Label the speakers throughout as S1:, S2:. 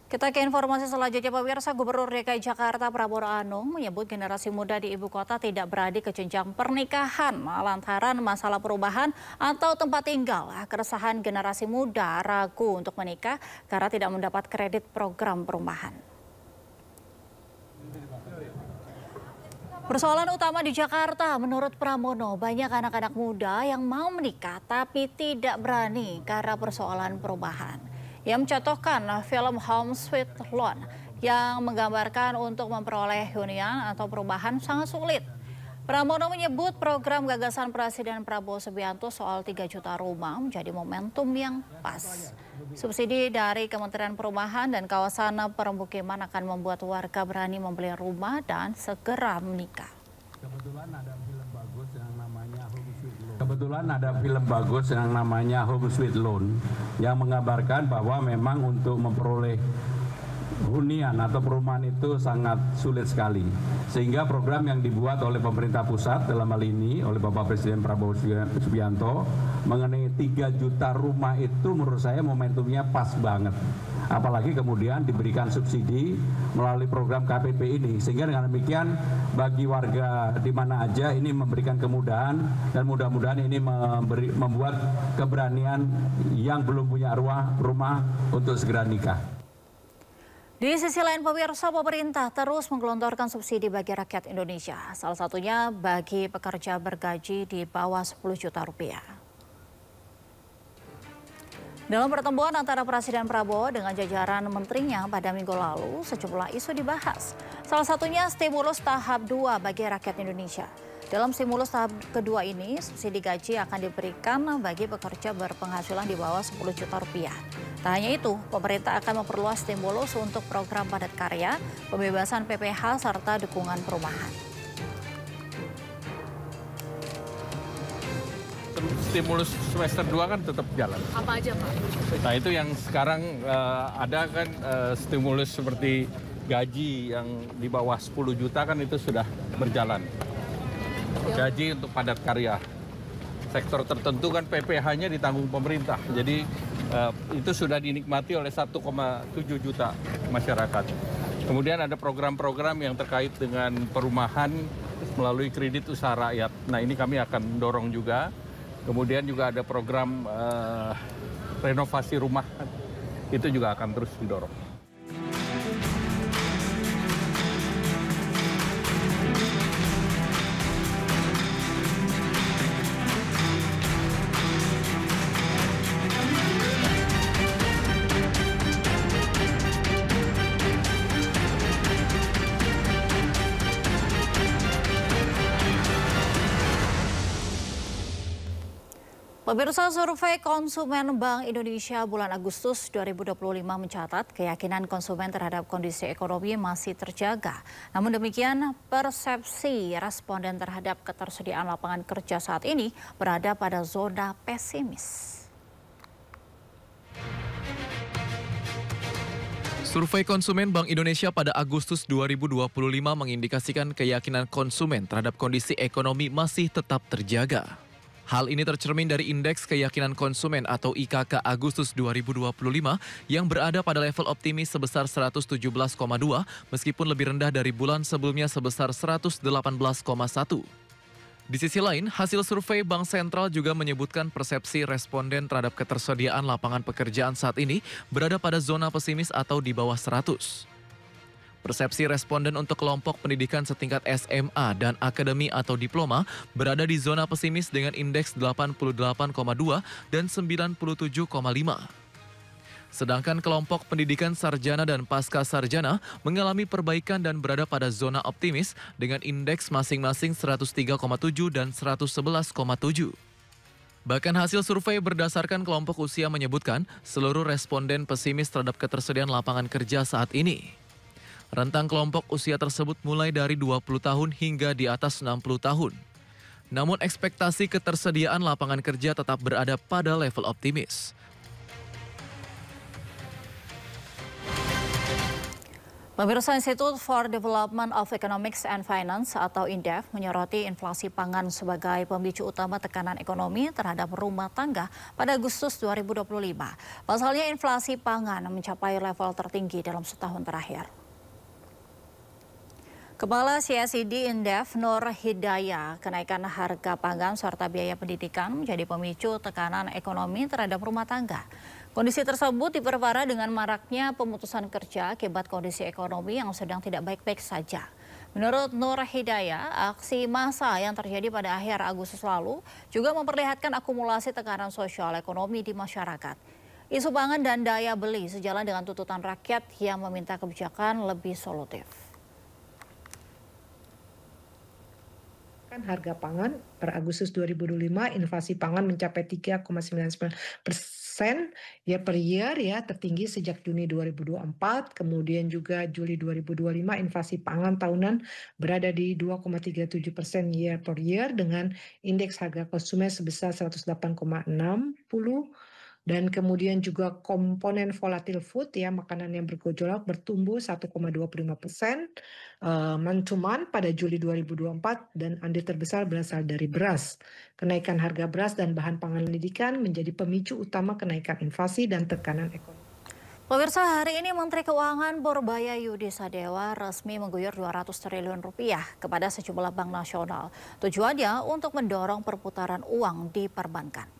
S1: Kita ke informasi selanjutnya, pemirsa. Gubernur DKI Jakarta Prabowo Anung menyebut generasi muda di ibu kota tidak berani ke jenjang pernikahan lantaran masalah perubahan atau tempat tinggal. Keresahan generasi muda ragu untuk menikah karena tidak mendapat kredit program perumahan. Persoalan utama di Jakarta menurut Pramono, banyak anak-anak muda yang mau menikah tapi tidak berani karena persoalan perubahan. Ia mencontohkan film Home Sweet Loan yang menggambarkan untuk memperoleh hunian atau perubahan sangat sulit. Pramono menyebut program gagasan Presiden Prabowo Subianto soal 3 juta rumah menjadi momentum yang pas. Subsidi dari Kementerian Perumahan dan Kawasan Permukiman akan membuat warga berani membeli rumah dan segera menikah.
S2: Kebetulan ada film bagus yang namanya Home Sweet Loan yang menggambarkan bahwa memang untuk memperoleh hunian atau perumahan itu sangat sulit sekali. Sehingga program yang dibuat oleh pemerintah pusat dalam hal ini oleh Bapak Presiden Prabowo Subianto mengenai 3 juta rumah itu menurut saya momentumnya pas banget. Apalagi kemudian diberikan subsidi melalui program KPP ini, sehingga dengan demikian bagi warga di mana aja ini memberikan kemudahan dan mudah-mudahan ini membuat keberanian yang belum punya rumah untuk segera nikah.
S1: Di sisi lain, pemirsa, pemerintah terus menggelontorkan subsidi bagi rakyat Indonesia. Salah satunya bagi pekerja bergaji di bawah 10 juta rupiah. Dalam pertemuan antara Presiden Prabowo dengan jajaran menterinya pada minggu lalu, sejumlah isu dibahas. Salah satunya stimulus tahap 2 bagi rakyat Indonesia. Dalam stimulus tahap kedua ini, subsidi gaji akan diberikan bagi pekerja berpenghasilan di bawah 10 juta rupiah. Tak hanya itu, pemerintah akan memperluas stimulus untuk program padat karya, pembebasan PPh, serta dukungan perumahan.
S3: Stimulus semester 2 kan tetap jalan.
S4: Apa aja, Pak?
S3: Nah, itu yang sekarang ada kan stimulus seperti gaji yang di bawah 10 juta kan itu sudah berjalan. Gaji untuk padat karya. Sektor tertentu kan PPh-nya ditanggung pemerintah. Jadi itu sudah dinikmati oleh 1,7 juta masyarakat. Kemudian ada program-program yang terkait dengan perumahan melalui kredit usaha rakyat. Nah, ini kami akan dorong juga. Kemudian juga ada program renovasi rumah, itu juga akan terus didorong.
S1: Pemirsa, survei konsumen Bank Indonesia bulan Agustus 2025 mencatat keyakinan konsumen terhadap kondisi ekonomi masih terjaga. Namun demikian, persepsi responden terhadap ketersediaan lapangan kerja saat ini berada pada zona pesimis.
S5: Survei konsumen Bank Indonesia pada Agustus 2025 mengindikasikan keyakinan konsumen terhadap kondisi ekonomi masih tetap terjaga. Hal ini tercermin dari Indeks Keyakinan Konsumen atau IKK Agustus 2025 yang berada pada level optimis sebesar 117,2 meskipun lebih rendah dari bulan sebelumnya sebesar 118,1. Di sisi lain, hasil survei Bank Sentral juga menyebutkan persepsi responden terhadap ketersediaan lapangan pekerjaan saat ini berada pada zona pesimis atau di bawah 100. Persepsi responden untuk kelompok pendidikan setingkat SMA dan akademi atau diploma berada di zona pesimis dengan indeks 88,2 dan 97,5. Sedangkan kelompok pendidikan sarjana dan pasca sarjana mengalami perbaikan dan berada pada zona optimis dengan indeks masing-masing 103,7 dan 111,7. Bahkan hasil survei berdasarkan kelompok usia menyebutkan seluruh responden pesimis terhadap ketersediaan lapangan kerja saat ini. Rentang kelompok usia tersebut mulai dari 20 tahun hingga di atas 60 tahun. Namun ekspektasi ketersediaan lapangan kerja tetap berada pada level optimis.
S1: Pemirsa, Institute for Development of Economics and Finance atau INDEF menyoroti inflasi pangan sebagai pemicu utama tekanan ekonomi terhadap rumah tangga pada Agustus 2025. Pasalnya inflasi pangan mencapai level tertinggi dalam setahun terakhir. Kepala CSID INDEF Nur Hidayah, kenaikan harga pangan serta biaya pendidikan menjadi pemicu tekanan ekonomi terhadap rumah tangga. Kondisi tersebut diperparah dengan maraknya pemutusan kerja akibat kondisi ekonomi yang sedang tidak baik-baik saja. Menurut Nur Hidayah, aksi massa yang terjadi pada akhir Agustus lalu juga memperlihatkan akumulasi tekanan sosial ekonomi di masyarakat. Isu pangan dan daya beli sejalan dengan tuntutan rakyat yang meminta kebijakan lebih solutif.
S4: Harga pangan per Agustus 2025 inflasi pangan mencapai 3,99% ya per year ya, tertinggi sejak Juni 2024. Kemudian juga Juli 2025 inflasi pangan tahunan berada di 2,37% year per year dengan indeks harga konsumen sebesar 108,60. Dan kemudian juga komponen volatile food ya, makanan yang bergejolak bertumbuh 1,25% month to month pada Juli 2024 dan andil terbesar berasal dari beras. Kenaikan harga beras dan bahan pangan pendidikan menjadi pemicu utama kenaikan inflasi dan tekanan ekonomi.
S1: Pemirsa, hari ini Menteri Keuangan Purbaya Yudi Sadewa resmi mengguyur 200 triliun rupiah kepada sejumlah bank nasional. Tujuannya untuk mendorong perputaran uang di perbankan.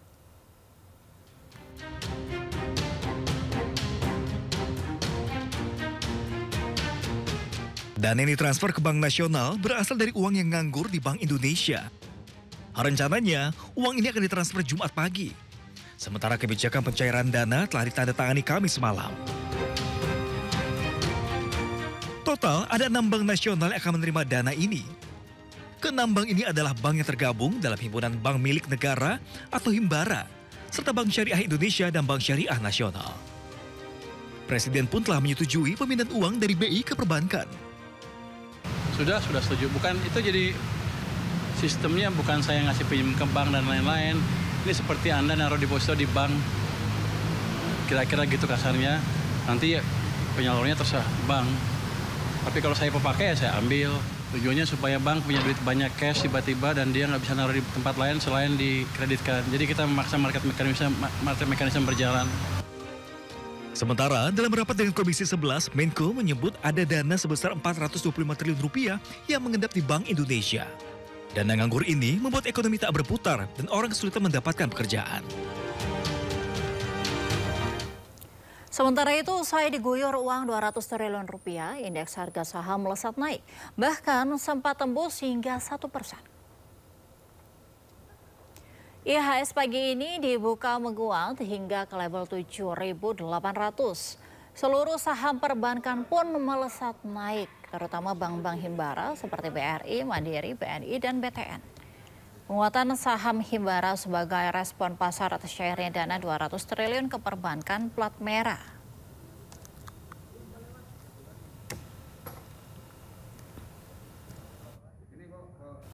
S6: Dana yang ditransfer ke Bank Nasional berasal dari uang yang nganggur di Bank Indonesia. Rencananya, uang ini akan ditransfer Jumat pagi. Sementara kebijakan pencairan dana telah ditandatangani Kamis malam. Total, ada 6 bank nasional yang akan menerima dana ini. Ke-6 bank ini adalah bank yang tergabung dalam Himpunan Bank Milik Negara atau Himbara, serta Bank Syariah Indonesia dan Bank Syariah Nasional. Presiden pun telah menyetujui pemindahan uang dari BI ke perbankan.
S7: Sudah setuju. Bukan itu jadi sistemnya bukan saya ngasih pinjam ke bank dan lain-lain. Ini seperti Anda naruh deposito di bank. Kira-kira gitu kasarnya. Nanti penyalurnya terserah bank. Tapi kalau saya pakai ya saya ambil. Tujuannya supaya bank punya duit banyak cash tiba-tiba dan dia nggak bisa naruh di tempat lain selain dikreditkan. Jadi kita memaksa market mekanisme berjalan.
S6: Sementara dalam rapat dengan Komisi 11, Menko menyebut ada dana sebesar 425 triliun rupiah yang mengendap di Bank Indonesia. Dana nganggur ini membuat ekonomi tak berputar dan orang kesulitan mendapatkan pekerjaan.
S1: Sementara itu, usai diguyur uang 200 triliun rupiah, indeks harga saham melesat naik, bahkan sempat tembus hingga 1%. IHSG pagi ini dibuka menguat hingga ke level 7.800. Seluruh saham perbankan pun melesat naik, terutama bank-bank Himbara seperti BRI, Mandiri, BNI, dan BTN. Penguatan saham Himbara sebagai respon pasar atas cairnya dana 200 triliun ke perbankan plat merah.